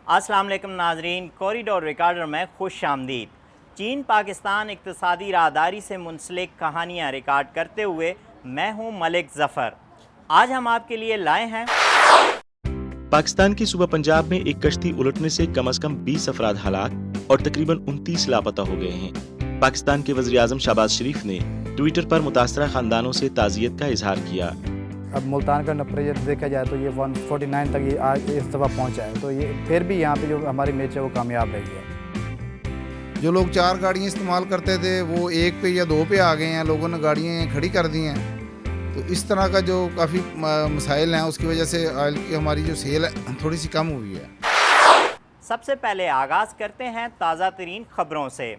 السلام علیکم ناظرین، کوریڈور ریکارڈر میں خوش آمدید۔ چین پاکستان اقتصادی راہداری سے منسلک کہانیاں ریکارڈ کرتے ہوئے میں ہوں ملک ظفر۔ آج ہم آپ کے لیے لائے ہیں پاکستان کے صوبہ پنجاب میں ایک کشتی الٹنے سے کم از کم 20 افراد ہلاک اور تقریباً 29 لاپتہ ہو گئے ہیں۔ پاکستان کے وزیر اعظم شہباز شریف نے ٹویٹر پر متاثرہ خاندانوں سے تعزیت کا اظہار کیا۔ اب ملتان کا نمبر دیکھا جائے تو یہ 149 تک یہ آج اس دفعہ پہنچا ہے، تو یہ پھر بھی یہاں پہ جو ہماری میچ ہے وہ کامیاب رہی ہے۔ جو لوگ 4 گاڑیاں استعمال کرتے تھے وہ 1 پہ یا 2 پہ آ گئے ہیں، لوگوں نے گاڑیاں کھڑی کر دی ہیں، تو اس طرح کا جو کافی مسائل ہیں اس کی وجہ سے آئل کی ہماری جو سیل ہے تھوڑی سی کم ہوئی ہے۔ سب سے پہلے آغاز کرتے ہیں تازہ ترین خبروں سے۔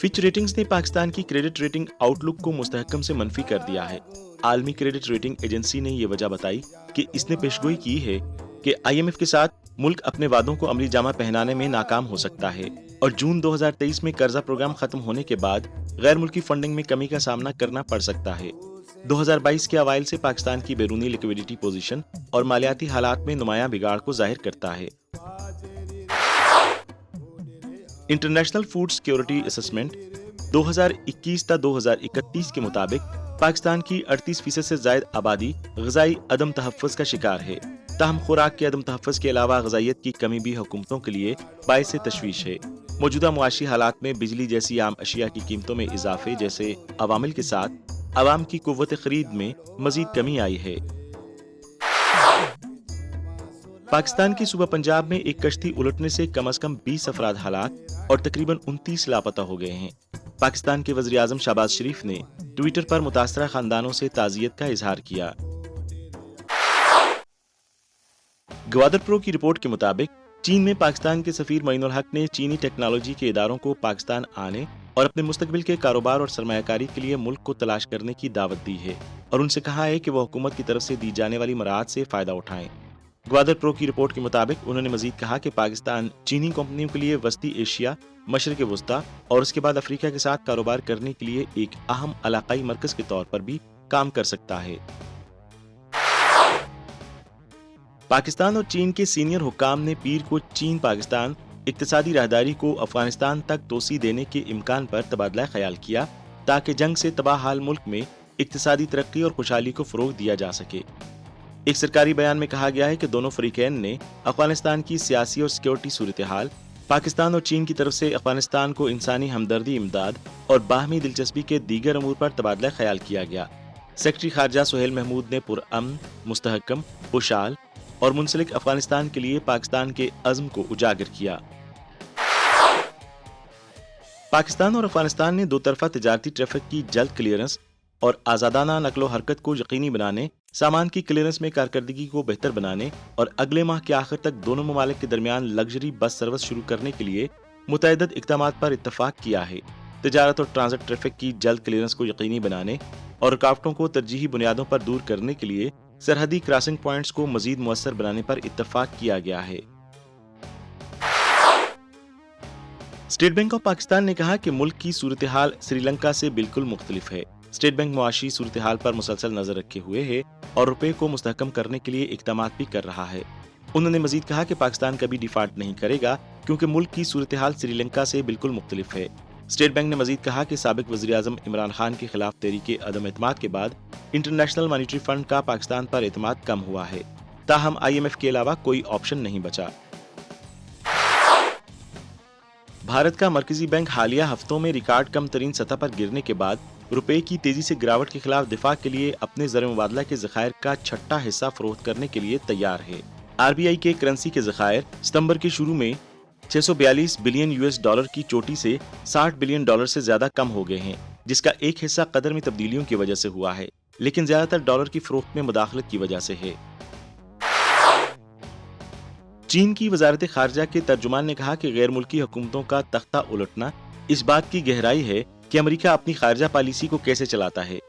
فچ ریٹنگز نے پاکستان کی کریڈٹ ریٹنگ آؤٹ لک کو مستحکم سے منفی کر دیا ہے۔ عالمی کریڈٹ ریٹنگ ایجنسی نے یہ وجہ بتائی کہ اس نے پیشگوئی کی ہے کہ IMF کے ساتھ ملک اپنے وعدوں کو عملی جامہ پہنانے میں ناکام ہو سکتا ہے اور جون 2023 میں قرضہ پروگرام ختم ہونے کے بعد غیر ملکی فنڈنگ میں کمی کا سامنا کرنا پڑ سکتا ہے۔ 2022 کے اوائل سے پاکستان کی بیرونی لیکویڈیٹی پوزیشن اور مالیاتی حالات میں نمایاں بگاڑ کو ظاہر کرتا ہے۔ انٹرنیشنل فوڈ سیکیورٹی اسسمنٹ 2021 تا 2031 کے مطابق پاکستان کی 38% سے زائد آبادی غذائی عدم تحفظ کا شکار ہے۔ تاہم خوراک کے عدم تحفظ کے علاوہ غذائیت کی کمی بھی حکومتوں کے لیے باعث تشویش ہے۔ موجودہ معاشی حالات میں بجلی جیسی عام اشیاء کی قیمتوں میں اضافے جیسے عوامل کے ساتھ عوام کی قوت خرید میں مزید کمی آئی ہے۔ पाकिस्तान की सूबा पंजाब में एक कश्ती उलटने से कम 20 अफराद हलाक और तकरीबन 29 लापता हो गए हैं। पाकिस्तान के वज़ीर आज़म शहबाज शरीफ ने ट्विटर पर मुतासरा खानदानों से ताज़ियत का इजहार किया। गवादर प्रो की रिपोर्ट के मुताबिक चीन में पाकिस्तान के सफीर मोइनुल हक ने चीनी टेक्नोलॉजी के इदारों को पाकिस्तान आने और अपने मुस्तकबिल के कारोबार और सरमायाकारी के लिए मुल्क को तलाश करने की दावत दी है और उनसे कहा है कि वह हुकूमत की तरफ से दी जाने वाली मराहत से फ़ायदा उठाएं। गवादर प्रो की रिपोर्ट के मुताबिक उन्होंने मजीद कहा कि पाकिस्तान चीनी कंपनियों के लिए वस्ती एशिया, मशरक़ वस्ता और उसके बाद अफ्रीका के साथ कारोबार करने के लिए एक अहम इलाकाई मरकज़ के तौर पर भी काम कर सकता है। पाकिस्तान और चीन के सीनियर हुक्काम ने पीर को चीन पाकिस्तान इक्तिसादी राहदारी को अफगानिस्तान तक तोसी देने के इम्कान पर तबादला ख्याल किया ताकि जंग से तबाह हाल मुल्क में इक्तिसादी तरक्की और खुशहाली को फ़रोग दिया जा सके। एक सरकारी बयान में कहा गया है कि दोनों फरीकैन ने अफगानिस्तान की सियासी और सिक्योरिटी सूरत हाल, पाकिस्तान और चीन की तरफ से अफगानिस्तान को इंसानी हमदर्दी इमदाद और बाहमी दिलचस्पी के दीगर अमूर पर तबादला ख्याल किया गया। सेक्रेटरी खारजा सुहेल महमूद ने पुरअमन, मुस्तहकम, खुशहाल और मुंसलिक अफगानिस्तान के लिए पाकिस्तान के अज़्म को उजागर किया। पाकिस्तान और अफगानिस्तान ने दो तरफा तिजारती ट्रैफिक की जल्द क्लियरेंस और आज़ादाना नकलो हरकत को यकीनी बनाने, सामान की क्लियरेंस में कारकर्दगी को बेहतर बनाने और अगले माह के आखिर तक दोनों ममालिक के दरमियान लग्जरी बस सर्विस शुरू करने के लिए मुतअद्दिद इक़दामात पर इत्तफाक किया है। तिजारत और ट्रांजिट ट्रैफिक की जल्द क्लियरेंस को यकीनी बनाने और रुकावटों को तरजीही बुनियादों पर दूर करने के लिए सरहदी क्रॉसिंग पॉइंट्स को मजीद मुअस्सर बनाने पर इत्तफाक किया गया है। स्टेट बैंक ऑफ पाकिस्तान ने कहा कि मुल्क की सूरत हाल श्रीलंका से बिल्कुल मुख्तलिफ है। स्टेट बैंक मुआशी सूरत हाल पर मुसलसल नजर रखे हुए है और रुपए को मुस्तहकम करने के लिए इक़दामात भी कर रहा है। उन्होंने मजीद कहा कि पाकिस्तान कभी डिफॉल्ट नहीं करेगा क्योंकि मुल्क की सूरत हाल श्रीलंका से बिल्कुल मुख्तलिफ है। स्टेट बैंक ने मजीद कहा कि साबिक वज़ीर आज़म इमरान खान के खिलाफ तहरीक अदम एतमाद के बाद इंटरनेशनल मॉनिटरी फंड का पाकिस्तान पर एतमाद कम हुआ है, ताहम IMF के अलावा कोई ऑप्शन नहीं बचा। भारत का मरकजी बैंक हालिया हफ्तों में रिकॉर्ड कम तरीन सतह पर गिरने के बाद रुपए की तेजी से गिरावट के खिलाफ दिफा के लिए अपने ज़र मुबादला के ज़खायर का छठा हिस्सा फरोख्त करने के लिए तैयार है। RBI के करेंसी के ज़खायर सितंबर के शुरू में 642 बिलियन US की चोटी से 60 बिलियन डॉलर से ज्यादा कम हो गए हैं, जिसका एक हिस्सा कदर में तब्दीलियों की वजह से हुआ है, लेकिन ज्यादातर डॉलर की फरोख्त में मुदाखलत की वजह से है। चीन की वजारत खारजा के तर्जुमान ने कहा कि गैर मुल्की हुकूमतों का तख्ता उलटना इस बात की गहराई है कि अमेरिका अपनी खारजा पॉलिसी को कैसे चलाता है।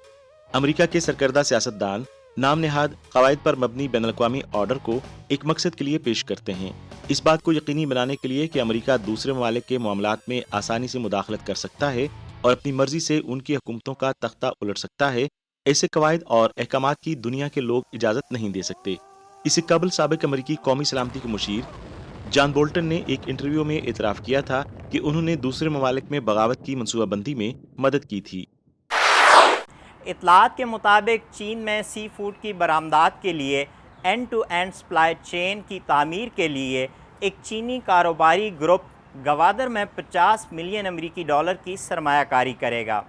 अमेरिका के सरकर्दा सियासतदान नाम नेहाद कवायद पर मबनी बैनुल-अक़वामी ऑर्डर को एक मकसद के लिए पेश करते हैं, इस बात को यकीनी बनाने के लिए कि अमेरिका दूसरे ममालिक के मामलात में आसानी से मुदाखलत कर सकता है और अपनी मर्जी से उनकी हुकूमतों का तख्ता उलट सकता है। ऐसे कवायद और अहकामात की दुनिया के लोग इजाज़त नहीं दे सकते। इससे कबल साबिक अमेरिकी कौमी सलामती के मुशीर जॉन बोल्टन ने एक इंटरव्यू में इतराफ़ किया था कि उन्होंने दूसरे ममालिक में बगावत की मनसूबाबंदी में मदद की थी। इतलात के मुताबिक चीन में सी फूड की बरामदात के लिए end to end supply chain की तामीर के लिए एक चीनी कारोबारी ग्रुप गवादर में 50 मिलियन अमेरिकी डॉलर की सरमायाकारी करेगा।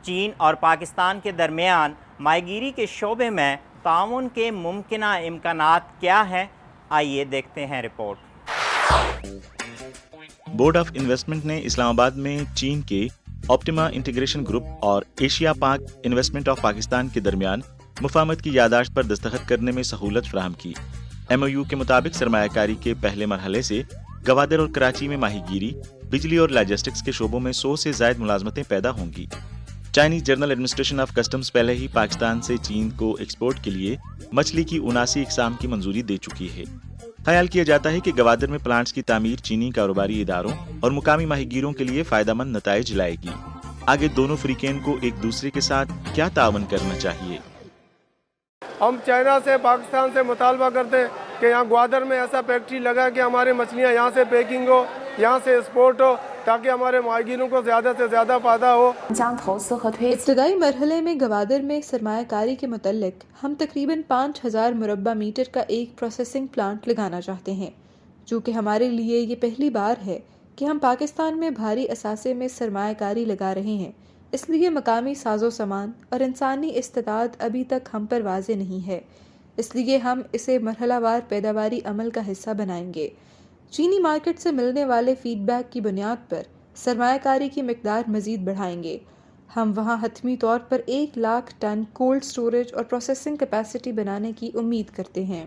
चीन और पाकिस्तान के दरमियान माहीगीरी के शोबे में ताउन के मुमकिना इम्कानात क्या हैं, आइए देखते हैं रिपोर्ट। बोर्ड ऑफ इन्वेस्टमेंट ने इस्लामाबाद में चीन के ऑप्टिमा इंटीग्रेशन ग्रुप और एशिया पाक इन्वेस्टमेंट ऑफ पाकिस्तान के दरमियान मुफाहमत की यादाश्त पर दस्तखत करने में सहूलत फराहम की। MOU के मुताबिक सरमायाकारी के पहले मरहले से गवादर और कराची में माहीगीरी, बिजली और लॉजिस्टिक्स के शोबों में 100 से ज़ायद मुलाजमतें पैदा होंगी। Chinese general administration of customs पहले ही पाकिस्तान से चीन को एक्सपोर्ट के लिए मछली की 79 इकसाम की मंजूरी दे चुकी है। ख्याल किया जाता है कि गवादर में प्लांट्स की तामीर चीनी कारोबारी इदारों और मुकामी माहीगीरों के लिए फायदेमंद नताइज लाएगी। आगे दोनों फ्रीकेन को एक दूसरे के साथ क्या तावन करना चाहिए। हम चाइना से, पाकिस्तान से मुतालबा करते हैं कि यहाँ ग्वादर में ऐसा फैक्ट्री लगा कि हमारी मछलियाँ यहाँ से पैकिंग हो, यहाँ से एक्सपोर्ट हो, ताकि हमारे माहीगीरों को ज़्यादा से ज़्यादा फ़ायदा हो। इब्तदाई मरहले में गवादर में सरमायाकारी के मुतल्लिक हम तकरीबन 5000 मुरब्बा मीटर का एक प्रोसेसिंग प्लांट लगाना चाहते हैं, जो कि हमारे लिए ये पहली बार है कि हम पाकिस्तान में भारी असासे में सरमायाकारी लगा रहे हैं। इसलिए मकामी साजो सामान और इंसानी इस्तेदाद अभी तक हम पर वाज़े नहीं है। اس لیے ہم اسے مرحلہ وار پیداواری عمل کا حصہ بنائیں گے۔ چینی مارکیٹ سے ملنے والے فیڈ بیک کی بنیاد پر سرمایہ کاری کی مقدار مزید بڑھائیں گے۔ ہم وہاں حتمی طور پر 1,00,000 ٹن کولڈ سٹوریج اور پروسیسنگ کیپیسٹی بنانے کی امید کرتے ہیں۔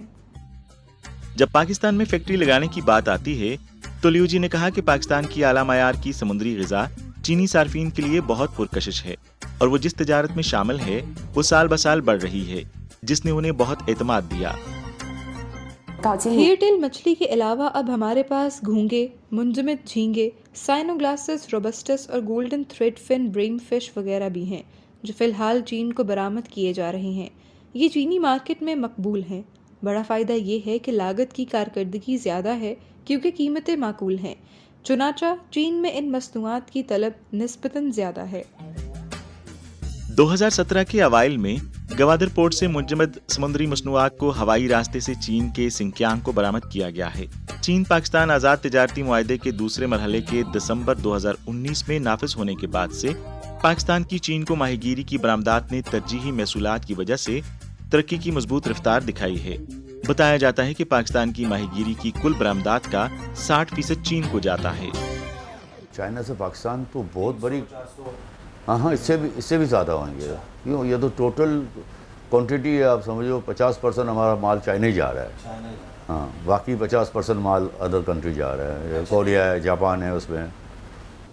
جب پاکستان میں فیکٹری لگانے کی بات آتی ہے تو لیو جی نے کہا کہ پاکستان کی اعلیٰ معیار کی سمندری غذا چینی صارفین کے لیے بہت پرکشش ہے اور وہ جس تجارت میں شامل ہے وہ سال بسال بڑھ رہی ہے، جس نے انہیں بہت اعتماد دیا۔ ہیئر ٹیل مچھلی کے علاوہ اب ہمارے پاس گھونگے، منجمد جھینگے، سائنوگلاسس روبسٹس اور گولڈن تھریڈ فن بریم فش وغیرہ بھی ہیں جو فی الحال چین کو برآمد کیے جا رہے ہیں۔ یہ چینی مارکیٹ میں مقبول ہیں۔ بڑا فائدہ یہ ہے کہ لاگت کی کارکردگی زیادہ ہے کیونکہ قیمتیں معقول ہیں، چنانچہ چین میں ان مصنوعات کی طلب نسبتاً زیادہ ہے۔ 2017 کے اوائل میں گوادر پورٹ سے منجمد سمندری مصنوعات کو ہوائی راستے سے چین کے سنکیانگ کو برآمد کیا گیا ہے۔ چین پاکستان آزاد تجارتی معاہدے کے دوسرے مرحلے کے دسمبر 2019 میں نافذ ہونے کے بعد سے پاکستان کی چین کو ماہی گیری کی برآمدات نے ترجیحی محصولات کی وجہ سے ترقی کی مضبوط رفتار دکھائی ہے۔ بتایا جاتا ہے کہ پاکستان کی ماہی گیری کی کل برآمدات کا 60% چین کو جاتا ہے۔ چائنا سے پاکستان تو بہت بڑی، ہاں اس سے بھی زیادہ ہوں گے، کیوں یہ تو ٹوٹل کوانٹٹی ہے، آپ سمجھو 50% ہمارا مال چائنا ہی جا رہا ہے، ہاں باقی 50% مال ادر کنٹری جا رہا ہے، کوریا ہے، جاپان ہے، اس میں۔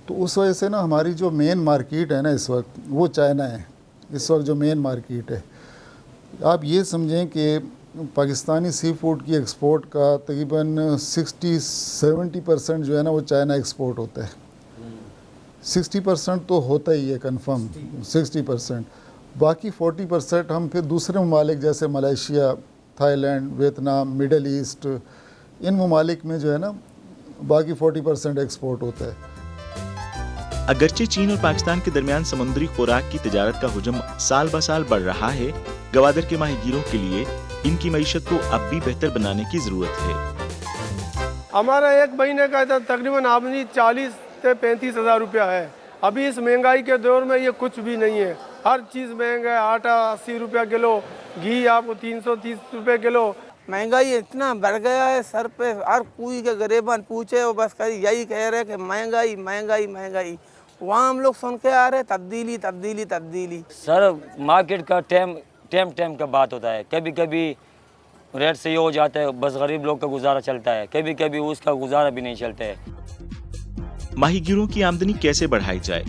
تو اس وجہ سے نا ہماری جو مین مارکیٹ ہے نا اس وقت وہ چائنا ہے۔ اس وقت جو مین مارکیٹ ہے، آپ یہ سمجھیں کہ پاکستانی سی فوڈ کی ایکسپورٹ کا تقریباً 60-70% جو ہے نا وہ چائنا ایکسپورٹ ہوتا ہے۔ 60% تو ہوتا ہی ہے کنفرم، 60%، باقی 40% ہم پھر دوسرے ممالک جیسے Malaysia, Thailand, Vietnam, middle east, ان ممالک میں جو ہے نا باقی 40% ایکسپورٹ ہوتا ہے۔ اگرچہ چین اور پاکستان کے درمیان سمندری خوراک کی تجارت کا حجم سال بہ سال بڑھ رہا ہے، گوادر کے ماہی گیروں کے لیے ان کی معیشت کو اب بھی بہتر بنانے کی ضرورت ہے۔ ہمارا ایک مہینے کا تقریباً آمدنی 40 سے 35 ہزار روپیہ ہے۔ ابھی اس مہنگائی کے دور میں یہ کچھ بھی نہیں ہے، ہر چیز مہنگا ہے۔ آٹا 80 روپیہ کلو، گھی آپ کو 330 روپے کلو۔ مہنگائی اتنا بڑھ گیا ہے سر پہ، ہر کوئی کے غریبان پوچھے وہ بس یہی کہہ رہے کہ مہنگائی مہنگائی مہنگائی۔ وہاں ہم لوگ سن کے آ رہے تبدیلی تبدیلی تبدیلی۔ سر مارکیٹ کا ٹائم کا بات ہوتا ہے، کبھی کبھی ریٹ سے یہ ہو جاتا ہے، بس غریب لوگ کا گزارا چلتا ہے، کبھی کبھی اس کا گزارا بھی نہیں چلتا ہے۔ ماہی گیروں کی آمدنی کیسے بڑھائی جائے؟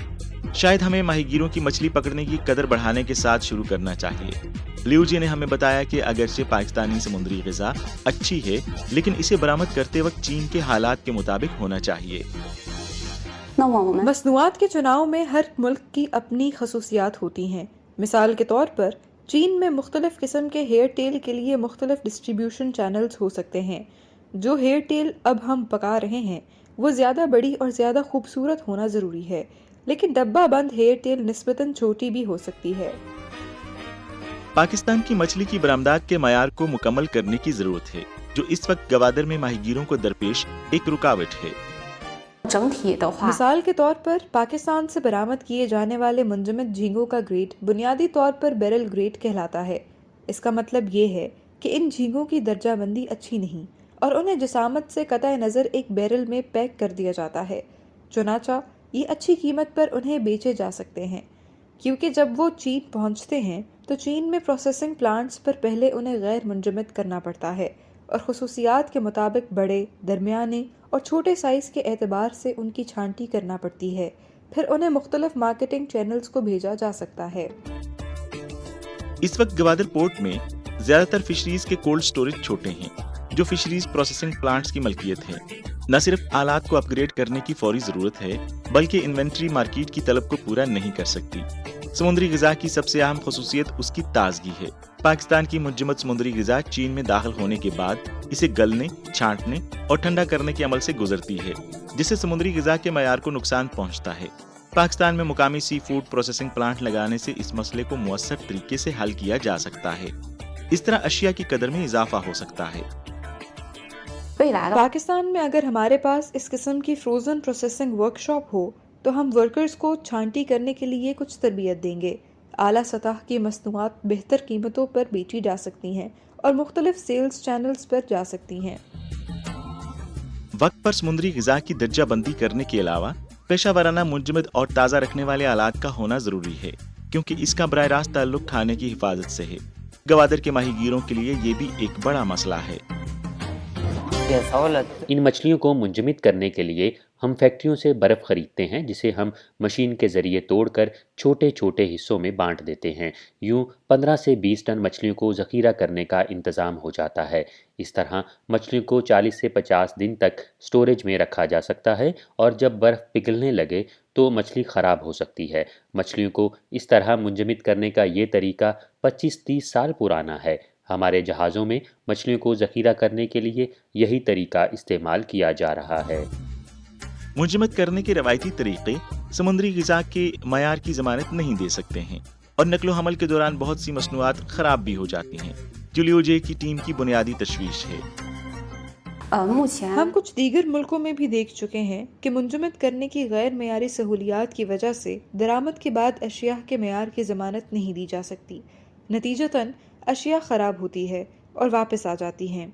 شاید ہمیں ماہی گیروں کی مچھلی پکڑنے کی قدر بڑھانے کے ساتھ شروع کرنا چاہیے۔ لیو جی نے ہمیں بتایا کہ اگرچہ پاکستانی سمندری غذا اچھی ہے لیکن اسے برآمد کرتے وقت چین کے حالات کے مطابق ہونا چاہیے۔ مصنوعات کے چناؤ میں ہر ملک کی اپنی خصوصیات ہوتی ہیں۔ مثال کے طور پر چین میں مختلف قسم کے ہیئر ٹیل کے لیے مختلف ڈسٹریبیوشن چینلز ہو سکتے ہیں۔ جو ہیئر ٹیل اب ہم پکا رہے ہیں وہ زیادہ بڑی اور زیادہ خوبصورت ہونا ضروری ہے، لیکن ڈبہ بند ہیئر ٹیل نسبتاً چھوٹی بھی ہو سکتی ہے۔ پاکستان کی مچھلی کی برآمدات کے معیار کو مکمل کرنے کی ضرورت ہے، جو اس وقت گوادر میں ماہی گیروں کو درپیش ایک رکاوٹ ہے۔ مثال کے طور پر پاکستان سے برآمد کیے جانے والے منجمد جھینگوں کا گریڈ بنیادی طور پر بیرل گریڈ کہلاتا ہے۔ اس کا مطلب یہ ہے کہ ان جھینگوں کی درجہ بندی اچھی نہیں اور انہیں جسامت سے قطع نظر ایک بیرل میں پیک کر دیا جاتا ہے، چنانچہ یہ اچھی قیمت پر انہیں بیچے جا سکتے ہیں، کیونکہ جب وہ چین پہنچتے ہیں تو چین میں پروسیسنگ پلانٹس پر پہلے انہیں غیر منجمد کرنا پڑتا ہے اور خصوصیات کے مطابق بڑے، درمیانے اور چھوٹے سائز کے اعتبار سے ان کی چھانٹی کرنا پڑتی ہے، پھر انہیں مختلف مارکیٹنگ چینلز کو بھیجا جا سکتا ہے۔ اس وقت گوادر پورٹ میں زیادہ تر فشریز کے کولڈ سٹوریج چھوٹے ہیں، جو فشریز پروسیسنگ پلانٹس کی ملکیت ہے۔ نہ صرف آلات کو اپ گریڈ کرنے کی فوری ضرورت ہے بلکہ انوینٹری مارکیٹ کی طلب کو پورا نہیں کر سکتی۔ سمندری غذا کی سب سے اہم خصوصیت اس کی تازگی ہے۔ پاکستان کی منجمد سمندری غذا چین میں داخل ہونے کے بعد اسے گلنے، چھانٹنے اور ٹھنڈا کرنے کے عمل سے گزرتی ہے، جس سے سمندری غذا کے معیار کو نقصان پہنچتا ہے۔ پاکستان میں مقامی سی فوڈ پروسیسنگ پلانٹ لگانے سے اس مسئلے کو مؤثر طریقے سے حل کیا جا سکتا ہے۔ اس طرح اشیاء کی قدر میں اضافہ ہو سکتا ہے۔ پاکستان میں اگر ہمارے پاس اس قسم کی فروزن پروسیسنگ ورک شاپ ہو تو ہم ورکرز کو چھانٹی کرنے کے لیے کچھ تربیت دیں گے۔ आला सतह की मसनूआत बेहतर कीमतों पर बेची जा सकती हैं और मुख्तलिफ सेल्स चैनल्स पर जा सकती हैं। वक्त पर समुद्री ग़िज़ा की दर्जा बंदी करने के अलावा पेशा वराना मुंजमद और ताज़ा रखने वाले आलात का होना ज़रूरी है, क्योंकि इसका बराह रास्त ताल्लुक खाने की हिफाजत से है। गवादर के माहीगीरों के लिए ये भी एक बड़ा मसला है। इन मछलियों को मुंजमद करने के लिए हम फैक्ट्रियों से बर्फ़ ख़रीदते हैं, जिसे हम मशीन के ज़रिए तोड़कर छोटे छोटे हिस्सों में बांट देते हैं। यूँ 15 से 20 टन मछलियों को ज़ख़ीरा करने का इंतज़ाम हो जाता है। इस तरह मछलियों को 40 से 50 दिन तक स्टोरेज में रखा जा सकता है, और जब बर्फ़ पिघलने लगे तो मछली ख़राब हो सकती है। मछलियों को इस तरह मुंजमद करने का ये तरीका 25-30 साल पुराना है। हमारे जहाज़ों में मछलियों को ज़ख़ीरा करने के लिए यही तरीका इस्तेमाल किया जा रहा है। मुंजमद करने के रवायती तरीक़े समुद्री ग़िज़ा के मयार की ज़मानत नहीं दे सकते हैं, और नकलो हमल के दौरान बहुत सी मसनूआत ख़राब भी हो जाती हैं, जो लियोजे की टीम की बुनियादी तशवीश है। हम कुछ दीगर मुल्कों में भी देख चुके हैं कि मुंजमद करने की गैर मयारी सहूलियात की वजह से दरामद के बाद अशिया के मयार की ज़मानत नहीं दी जा सकती। नतीजतन अशिया ख़राब होती है और वापस आ जाती हैं।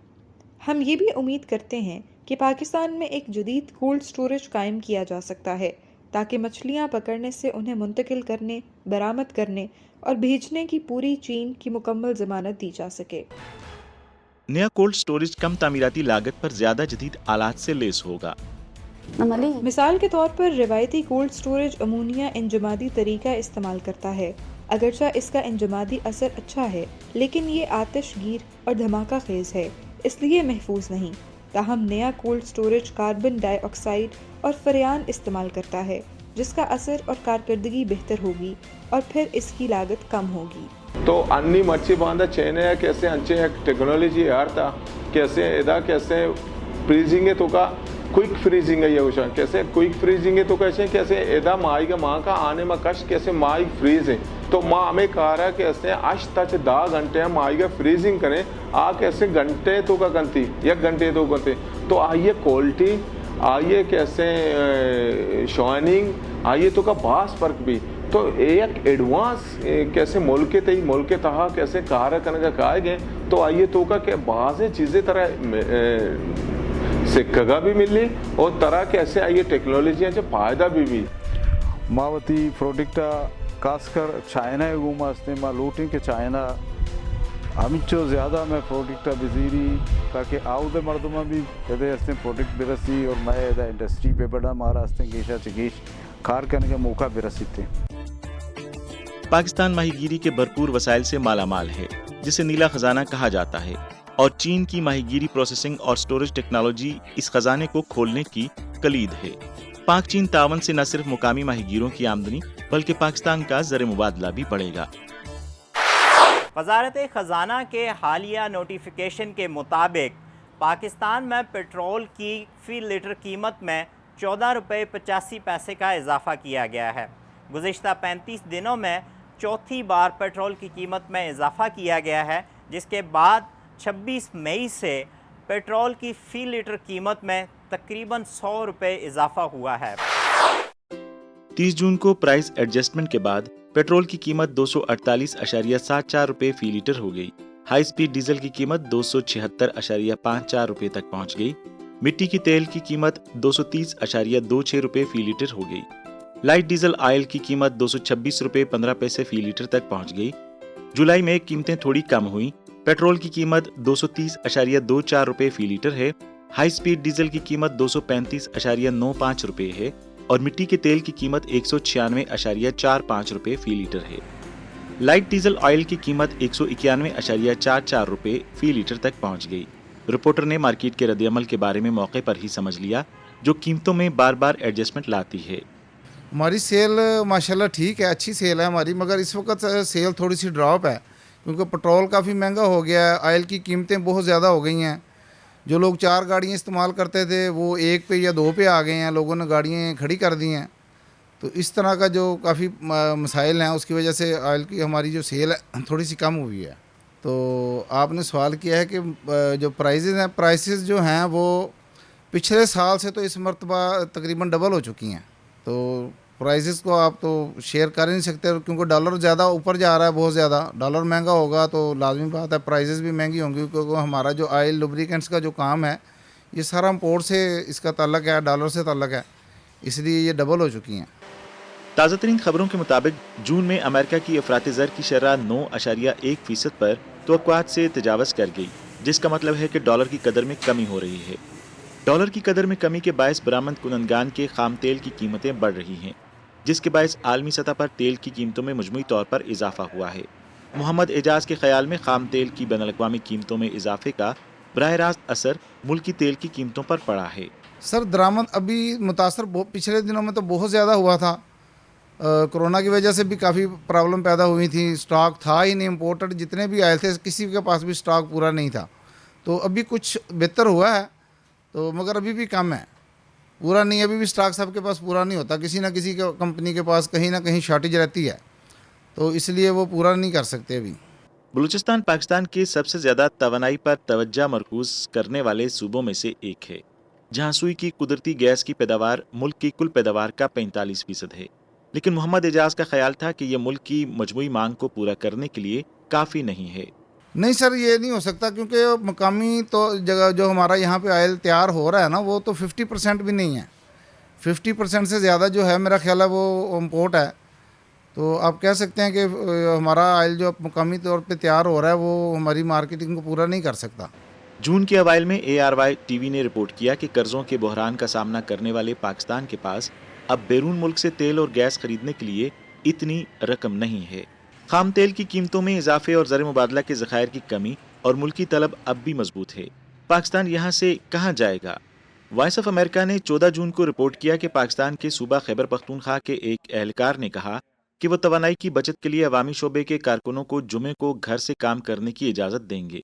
हम ये भी उम्मीद करते हैं कि पाकिस्तान में एक जदीद कोल्ड स्टोरेज कायम किया जा सकता है, ताकि मछलियाँ पकड़ने से उन्हें मुंतकिल करने, बरामद करने और भेजने की पूरी चीन की मुकम्मल ज़मानत दी जा सके। नया कोल्ड स्टोरेज कम तामीराती लागत पर ज़्यादा जदीद आलात से लेस होगा। मिसाल के तौर पर रिवायती कोल्ड स्टोरेज अमोनिया इंजमादी तरीका इस्तेमाल करता है। अगरचा इसका इंजमादी असर अच्छा है, लेकिन ये आतिशगीर और धमाका खेज है, इसलिए महफूज नहीं। ताहम नया कोल्ड स्टोरेज कार्बन डाइऑक्साइड और फरियान इस्तेमाल करता है, जिसका असर और कारकर्दगी बेहतर होगी और फिर इसकी लागत कम होगी। तो अन्नी मच्छी बांधा चेने कैसे अंचे टेक्नोलॉजी यार था कैसे एदा कैसे फ्रीजिंग है तो का क्विक फ्रीजिंग है ये उषा कैसे क्विक फ्रीजिंग है तो कैसे एदा माई का माँ का आने में कश कैसे माई फ्रीज है तो माँ हमें कह रहा है कैसे आज तक 10 घंटे हम माई का फ्रीजिंग करें आ कैसे घंटे तो का गंती 1 घंटे 2 घंटे तो आइए क्वालिटी आइए कैसे शाइनिंग आइए तो का बास फर्क भी तो एक एडवांस कैसे मुल्क तहा कैसे कार्य करने का कहा गए तो आइए तो का क्या बाज़ चीज़ें तरह सिक्का भी मिली और तरह कैसे आइए टेक्नोलॉजी से फ़ायदा भी मावती प्रोडक्टा खासकर चाइना गुमा मा लूटिंग के चाइना हमिचो ज़्यादा मैं प्रोडक्टा बिजीरी ताकि आउदे मर्दमा भी यदि प्रोडक्ट बिरसी और मैं इंडस्ट्री पे बड़ा मारा गेशा चिगेश खार करने का मौका बिरसी थे। पाकिस्तान माहीगीरी के भरपूर वसाइल से मालामाल है, जिसे नीला खजाना कहा जाता है, और चीन की माहीगीरी प्रोसेसिंग और स्टोरेज टेक्नोलॉजी इस खजाने को खोलने की कलीद है। पाक चीन तावन से न सिर्फ मुकामी माहीगीरों की आमदनी बल्कि पाकिस्तान का ज़र मुबादला भी बढ़ेगा। वज़ारत ख़जाना के हालिया नोटिफिकेशन के मुताबिक पाकिस्तान में पेट्रोल की फ़ी लीटर कीमत में 14 रुपये 85 पैसे का इजाफ़ा किया गया है। गुज़िश्ता 35 दिनों में चौथी बार पेट्रोल की कीमत में इजाफ़ा किया गया है, जिसके बाद 26 मई से पेट्रोल की फ़ी लीटर कीमत में तकरीबन 100 रुपये इजाफ़ा हुआ है। 30 जून को प्राइस एडजस्टमेंट के बाद पेट्रोल की कीमत 248.74 रुपये फ़ी लीटर हो गई। हाई स्पीड डीजल की कीमत 276.54 रुपये तक पहुंच गई। मिट्टी की तेल की कीमत 230.26 रुपये फ़ी लीटर हो गई। लाइट डीजल ऑयल की कीमत 226 रुपये 15 पैसे फ़ी लीटर तक पहुंच गई। जुलाई में कीमतें थोड़ी कम हुई। पेट्रोल की कीमत 230.24 रुपये फ़ी लीटर है। हाई स्पीड डीजल की कीमत 235.95 रुपये है और मिट्टी के तेल की कीमत 196.45 रुपये फ़ी लीटर है। लाइट डीजल ऑयल की कीमत 191.44 रुपये फ़ी लीटर तक पहुंच गई। रिपोर्टर ने मार्केट के रद्द-ए-अमल के बारे में मौके पर ही समझ लिया, जो कीमतों में बार बार एडजस्टमेंट लाती है। हमारी सेल माशाल्लाह ठीक है, अच्छी सेल है हमारी, मगर इस वक्त सेल थोड़ी सी ड्रॉप है क्योंकि पेट्रोल काफ़ी महंगा हो गया है, ऑयल की कीमतें बहुत ज़्यादा हो गई हैं। जो लोग 4 गाड़ियाँ इस्तेमाल करते थे वो 1 पे या 2 पे आ गए हैं, लोगों ने गाड़ियाँ खड़ी कर दी हैं। तो इस तरह का जो काफ़ी मसाइल हैं, उसकी वजह से ऑयल की हमारी जो सेल है थोड़ी सी कम हुई है। तो आपने सवाल किया है कि जो प्राइसेस जो हैं वो पिछले साल से तो इस मरतबा तकरीबन डबल हो चुकी हैं। तो प्राइसेस को आप तो शेयर कर ही नहीं सकते, क्योंकि डॉलर ज़्यादा ऊपर जा रहा है, बहुत ज़्यादा डॉलर महंगा होगा तो लाजमी बात है प्राइसेस भी महंगी होंगी, क्योंकि हमारा जो ऑयल लुब्रिकेंट्स का जो काम है ये सारा इम्पोर्ट से इसका ताल्लुक़ है, डॉलर से ताल्लुक़ है, इसलिए ये डबल हो चुकी हैं। ताज़ा तरीन खबरों के मुताबिक जून में अमेरिका की अफरात ज़र की शरह 9.1% पर तवक्कुआत से तजावज़ कर गई, जिसका मतलब है कि डॉलर की कदर में कमी हो रही है। डॉलर की कदर में कमी के बायस बरामद कुनंदगान के खाम तेल की कीमतें बढ़ रही हैं, जिसके बायस आलमी सतह पर तेल की कीमतों में मजमूई तौर पर इजाफा हुआ है। मोहम्मद एजाज के ख्याल में खाम तेल की बैनुल-अक़वामी कीमतों में इजाफे का बराह रास्त असर मुल्की तेल की कीमतों पर पड़ा है। सर दरामद अभी मुतासर पिछले दिनों में तो बहुत ज़्यादा हुआ था, कोरोना की वजह से भी काफ़ी प्रॉब्लम पैदा हुई थी, स्टॉक था ही नहीं, इम्पोर्टेड जितने भी आए थे किसी के पास भी स्टॉक पूरा नहीं था। तो अभी कुछ बेहतर हुआ है, तो मगर अभी भी कम है, पूरा नहीं, अभी भी स्टॉक सबके पास पूरा नहीं होता, किसी ना किसी कंपनी के पास कहीं ना कहीं शॉर्टेज रहती है, तो इसलिए वो पूरा नहीं कर सकते अभी। बलूचिस्तान पाकिस्तान के सबसे ज़्यादा तवानाई पर तवज्जो मरकूज़ करने वाले सूबों में से एक है, जहाँ सुई की कुदरती गैस की पैदावार मुल्क की कुल पैदावार का 45% है। लेकिन मोहम्मद एजाज का ख्याल था कि यह मुल्क की मजमूई मांग को पूरा करने के लिए काफ़ी नहीं है। नहीं सर, ये नहीं हो सकता, क्योंकि मकामी तो जगह जो हमारा यहाँ पे ऑयल तैयार हो रहा है ना, वो तो 50% भी नहीं है, 50% से ज़्यादा जो है मेरा ख्याल है वो इम्पोर्ट है। तो आप कह सकते हैं कि हमारा ऑयल जो मकामी तौर पे तैयार हो रहा है वो हमारी मार्केटिंग को पूरा नहीं कर सकता। जून के अवाइल में ARY TV ने रिपोर्ट किया कि कर्जों के बहरान का सामना करने वाले पाकिस्तान के पास अब बैरून मुल्क से तेल और गैस खरीदने के लिए इतनी रकम नहीं है। खाम तेल की कीमतों में इजाफे और ज़र मुबादला के ज़खायर की कमी और मुल्की तलब अब भी मजबूत है। पाकिस्तान यहाँ से कहाँ जाएगा? वॉइस ऑफ अमेरिका ने 14 जून को रिपोर्ट किया कि पाकिस्तान के सूबा खैबर पख्तूनख्वा के एक एहलकार ने कहा कि वो तवानाई की बचत के लिए अवामी शोबे के कारकुनों को जुमे को घर से काम करने की इजाज़त देंगे।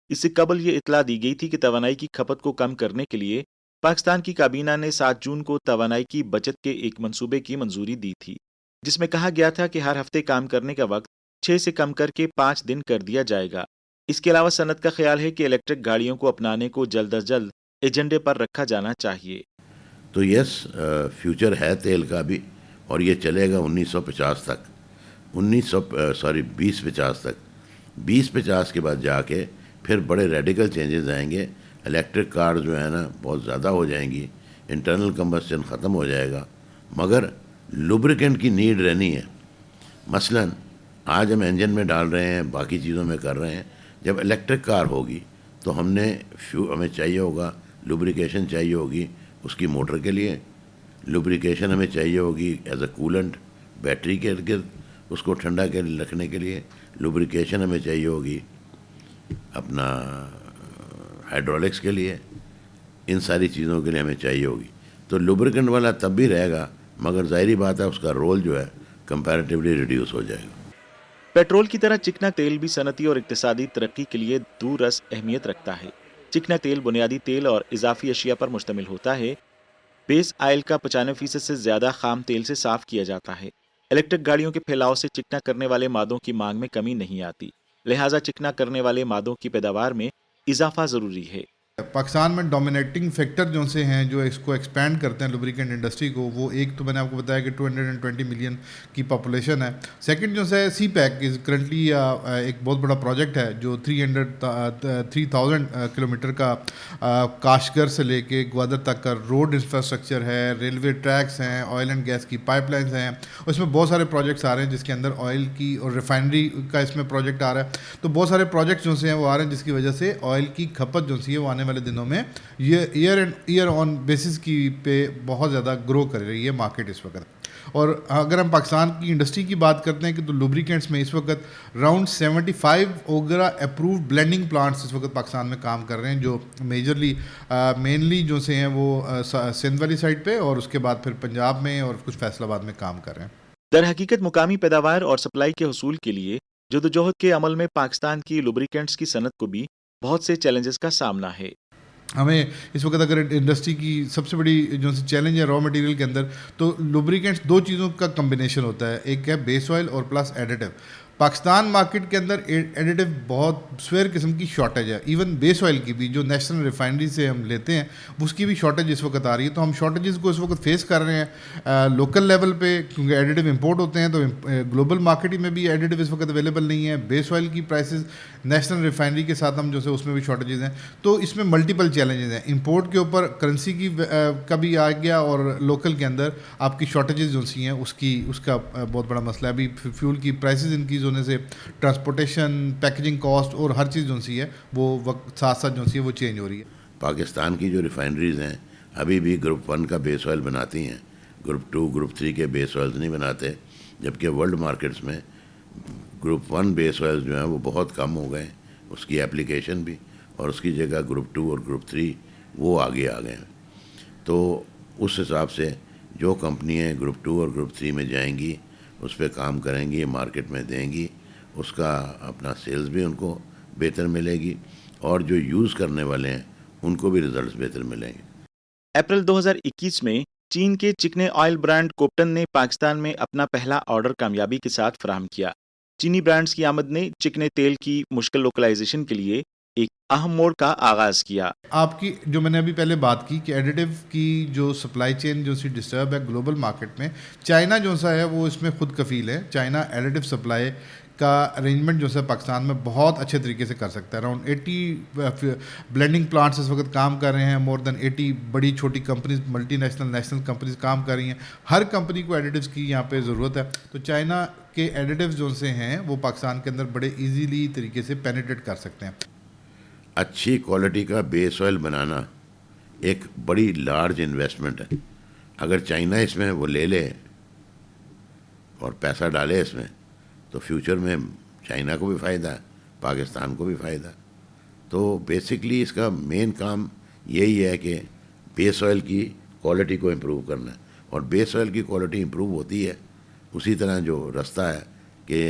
इससे कबल ये इतला दी गई थी कि तवानाई की खपत को कम करने के लिए पाकिस्तान की काबीना ने 7 जून को तवानाई की बचत के एक मंसूबे की मंजूरी दी थी, जिसमें कहा गया था कि हर हफ्ते काम करने का वक्त 6 से कम करके 5 दिन कर दिया जाएगा। इसके अलावा सनत का ख्याल है कि इलेक्ट्रिक गाड़ियों को अपनाने को जल्द अज जल्द एजेंडे पर रखा जाना चाहिए। तो यस, फ्यूचर है तेल का भी, और ये चलेगा 1950 तक, 2050 तक। 2050 के बाद जाके फिर बड़े रेडिकल चेंजेस आएंगे। इलेक्ट्रिक कार जो है ना बहुत ज़्यादा हो जाएंगी, इंटरनल कंबस्शन ख़त्म हो जाएगा, मगर लुब्रिकेंट की नीड रहनी है। मसलन आज हम इंजन में डाल रहे हैं, बाकी चीज़ों में कर रहे हैं, जब इलेक्ट्रिक कार होगी तो हमें चाहिए होगा लुब्रिकेशन, चाहिए होगी उसकी मोटर के लिए, लुब्रिकेशन हमें चाहिए होगी एज अ कूलेंट बैटरी के इर्द उसको ठंडा के रखने के लिए, लुब्रिकेशन हमें चाहिए होगी अपना हाइड्रोलिक्स के लिए, इन सारी चीज़ों के लिए हमें चाहिए होगी। तो लुब्रिकेंट वाला तब भी रहेगा, मगर ज़ाहिरी बात है उसका रोल जो है कंपैरेटिवली रिड्यूस हो जाएगा। पेट्रोल की तरह चिकना तेल भी सनती और इक्तिसादी तरक्की के लिए दूरस अहमियत रखता है। चिकना तेल बुनियादी तेल और इजाफी अशिया पर मुश्तमिल होता है। बेस ऑयल का 95% से ज़्यादा खाम तेल से साफ़ किया जाता है। इलेक्ट्रिक गाड़ियों के फैलाव से चिकना करने वाले मादों की मांग में कमी नहीं आती, लिहाजा चिकना करने वाले मादों की पैदावार में इजाफा ज़रूरी है। पाकिस्तान में डोमिनेटिंग फैक्टर जो से हैं जो इसको एक्सपेंड करते हैं लुब्रिकेंट इंडस्ट्री को, वो एक तो मैंने आपको बताया कि 220 मिलियन की पॉपुलेशन है। सेकंड जो है CPEC इज़ करंटली एक बहुत बड़ा प्रोजेक्ट है जो 3000 किलोमीटर का काशगर से लेके ग्वादर तक का रोड इंफ्रास्ट्रक्चर है, रेलवे ट्रैक्स हैं, ऑयल एंड गैस की पाइपलाइंस हैं, उसमें बहुत सारे प्रोजेक्ट्स आ रहे हैं जिसके अंदर ऑयल की और रिफाइनरी का इसमें प्रोजेक्ट आ रहा है। तो बहुत सारे प्रोजेक्ट्स जो हैं वो आ रहे हैं जिसकी वजह से ऑयल की खपत जो है वो आने वाले दिनों में ये ईयर ऑन बेसिस की पे बहुत ज़्यादा ग्रो कर रही है मार्केट इस वक्त। और अगर हम पाकिस्तान की इंडस्ट्री की बात करते हैं कि तो लुब्रिकेंट्स में इस वक्त राउंड 75 ओगरा अप्रूव्ड ब्लेंडिंग प्लांट्स इस वक्त पाकिस्तान में काम कर रहे हैं, जो मेजरली मेनली जो से हैं वो सिंध वाली साइड पे और उसके बाद फिर पंजाब में और कुछ फैसलाबाद में काम कर रहे हैं। दर हकीकत मुकामी पैदावार और सप्लाई के हुसूल के लिए जदोजहद के अमल में पाकिस्तान की लुब्रिकेंट्स की सनत को भी बहुत से चैलेंजेस का सामना है। हमें इस वक्त अगर इंडस्ट्री की सबसे बड़ी जो चैलेंज है रॉ मटेरियल के अंदर, तो लुब्रिकेंट्स दो चीज़ों का कम्बिनेशन होता है, एक है बेस ऑयल और प्लस एडिटिव। पाकिस्तान मार्केट के अंदर एडिटिव बहुत स्वेयर किस्म की शॉर्टेज है, इवन बेस ऑयल की भी जो नेशनल रिफाइनरी से हम लेते हैं उसकी भी शॉर्टेज इस वक्त आ रही है। तो हम शॉर्टेजेस को इस वक्त फेस कर रहे हैं लोकल लेवल पे, क्योंकि एडिटिव इंपोर्ट होते हैं तो ग्लोबल मार्केट में भी एडिटिव इस वक्त अवेलेबल नहीं है। बेस ऑयल की प्राइसेस नेशनल रिफाइनरी के साथ हम जो है उसमें भी शॉर्टेजेस हैं। तो इसमें मल्टीपल चैलेंजेस हैं, इंपोर्ट के ऊपर करेंसी की का भी आ गया और लोकल के अंदर आपकी शॉर्टेजेस जो सी हैं उसका बहुत बड़ा मसला है। अभी फ्यूल की प्राइसेस इंक्रीज़ होने से ट्रांसपोर्टेशन, पैकेजिंग कॉस्ट और हर चीज़ जो सी है वो वक्त साथ साथ जो सी है वो चेंज हो रही है। पाकिस्तान की जो रिफाइनरीज़ हैं अभी भी ग्रुप 1 का बेस ऑयल बनाती हैं, ग्रुप 2 ग्रुप 3 के बेस ऑयल्स नहीं बनाते, जबकि वर्ल्ड मार्केट्स में ग्रुप 1 बेस ऑयल जो हैं वो बहुत कम हो गए, उसकी एप्लीकेशन भी, और उसकी जगह ग्रुप 2 और ग्रुप 3 वो आगे आ गए हैं। तो उस हिसाब से जो कंपनियाँ ग्रुप 2 और ग्रुप 3 में जाएंगी, उस पर काम करेंगी, मार्केट में देंगी, उसका अपना सेल्स भी उनको बेहतर मिलेगी और जो यूज़ करने वाले हैं उनको भी रिजल्ट्स बेहतर मिलेंगे। अप्रैल 2021 में चीन के चिकने ऑयल ब्रांड कोप्टन ने पाकिस्तान में अपना पहला ऑर्डर कामयाबी के साथ फराहम किया। चीनी ब्रांड्स की आमद ने चिकने तेल की मुश्किल लोकलाइजेशन के लिए एक अहम मोड़ का आगाज़ किया। आपकी जो मैंने अभी पहले बात की कि एडिटिव की जो सप्लाई चेन जो सी डिस्टर्ब है ग्लोबल मार्केट में, चाइना जो सा है वो इसमें खुद कफील है। चाइना एडिटिव सप्लाई का अरेंजमेंट जो है पाकिस्तान में बहुत अच्छे तरीके से कर सकता है। अराउंड 80 ब्लेंडिंग प्लांट्स इस वक्त काम कर रहे हैं, मोर देन 80 बड़ी छोटी कंपनीज, मल्टीनेशनल नेशनल कंपनीज काम कर रही हैं। हर कंपनी को एडिटिव्स की यहाँ पे ज़रूरत है। तो चाइना के एडिटिव्स जो से हैं वो पाकिस्तान के अंदर बड़े ईजीली तरीके से पेनिट्रेट कर सकते हैं। अच्छी क्वालिटी का बेस ऑयल बनाना एक बड़ी लार्ज इन्वेस्टमेंट है। अगर चाइना इसमें वो ले ले और पैसा डाले इसमें, तो फ्यूचर में चाइना को भी फ़ायदा है, पाकिस्तान को भी फ़ायदा। तो बेसिकली इसका मेन काम यही है कि बेस ऑयल की क्वालिटी को इम्प्रूव करना है, और बेस ऑयल की क्वालिटी इम्प्रूव होती है उसी तरह जो रास्ता है कि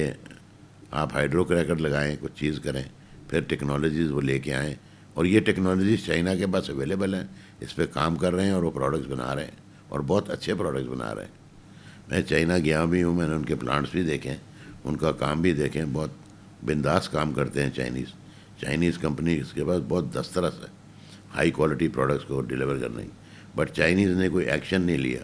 आप हाइड्रो क्रैकर लगाएं, कुछ चीज़ करें, फिर टेक्नोलॉजीज़ वो लेके आएँ, और ये टेक्नोलॉजीज़ चाइना के पास अवेलेबल हैं, इस पर काम कर रहे हैं और वो प्रोडक्ट्स बना रहे हैं और बहुत अच्छे प्रोडक्ट्स बना रहे हैं। मैं चाइना गया भी हूँ, मैंने उनके प्लांट्स भी देखे, उनका काम भी देखें, बहुत बिंदास काम करते हैं चाइनीज़ कंपनी के पास बहुत दस्तरस है हाई क्वालिटी प्रोडक्ट्स को डिलीवर करने की। बट चाइनीज़ ने कोई एक्शन नहीं लिया।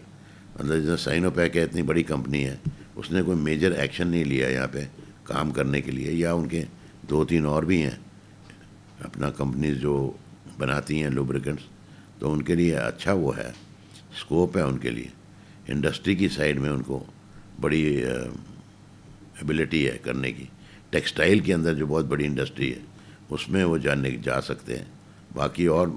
मतलब जैसे साइनोपैक है, इतनी बड़ी कंपनी है, उसने कोई मेजर एक्शन नहीं लिया यहाँ पे काम करने के लिए। या उनके 2-3 और भी हैं अपना कंपनीज जो बनाती हैं लुब्रिकेंट्स, तो उनके लिए अच्छा वो है, स्कोप है उनके लिए। इंडस्ट्री की साइड में उनको बड़ी एबिलिटी है करने की। टेक्सटाइल के अंदर जो बहुत बड़ी इंडस्ट्री है उसमें वो जा सकते हैं। बाकी और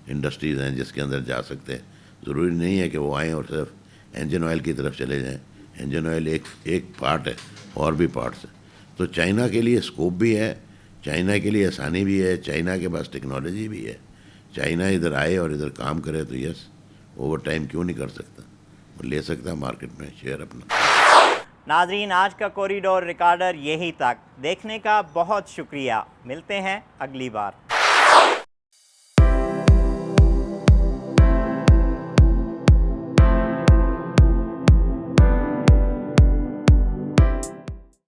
इंडस्ट्रीज़ हैं जिसके अंदर जा सकते हैं। ज़रूरी नहीं है कि वो आएँ और सिर्फ इंजन ऑयल की तरफ चले जाएं। इंजन ऑयल एक पार्ट है, और भी पार्ट्स हैं। तो चाइना के लिए स्कोप भी है, चाइना के लिए आसानी भी है, चाइना के पास टेक्नोलॉजी भी है। चाइना इधर आए और इधर काम करे तो यस, ओवर टाइम क्यों नहीं कर सकता, वो ले सकता है मार्केट में शेयर अपना। नाजरीन, आज का कॉरिडोर रिकॉर्डर यही तक। देखने का बहुत शुक्रिया। मिलते हैं अगली बार।